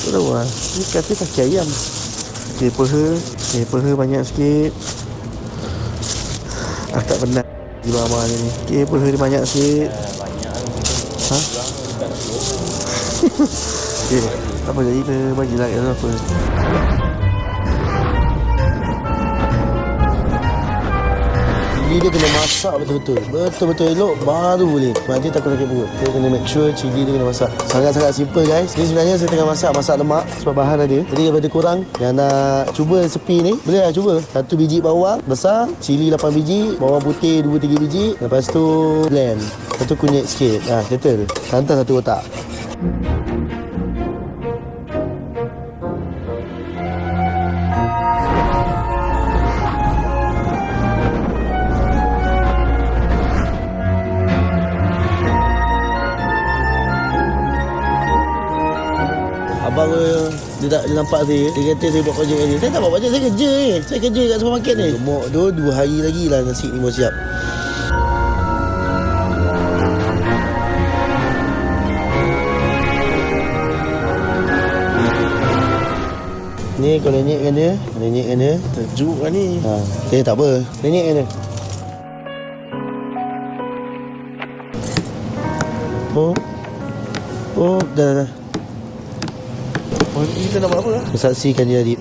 Tak tahu lah. Ni kata kaki ayam. Okay, peha banyak sikit. Tak pernah di mama ni. Okay, peha dia banyak sikit. Ha? Okay, apa jadi kita bagilah kat apa. Cili dia kena masak betul-betul. Betul-betul elok baru boleh. Nanti takut sakit perut. Kita kena make sure cili dia kena masak. Sangat-sangat simple guys. Ni sebenarnya saya tengah masak lemak sebab bahan ada. Jadi daripada korang yang nak cuba sepi ni, boleh lah cuba. 1 biji bawang besar, cili 8 biji, bawang putih 2-3 biji. Lepas tu blend. Lepas tu kunyit sikit. Settle. Hantar 1 kotak. Abang dia nampak saya. Dia kata saya buat projek ni. Saya tak buat projek, saya kerja ni. Saya kerja kat supermarket ni. Gemuk tu 2 hari lagi lah nasi ni mau siap. Ni kau lenyekkan dia. Lenyekkan dia. Terjuk lah ni. Tak apa. Lenyekkan dia. Dah. Kita nak buat apa lah? Saksikan dia, Adib.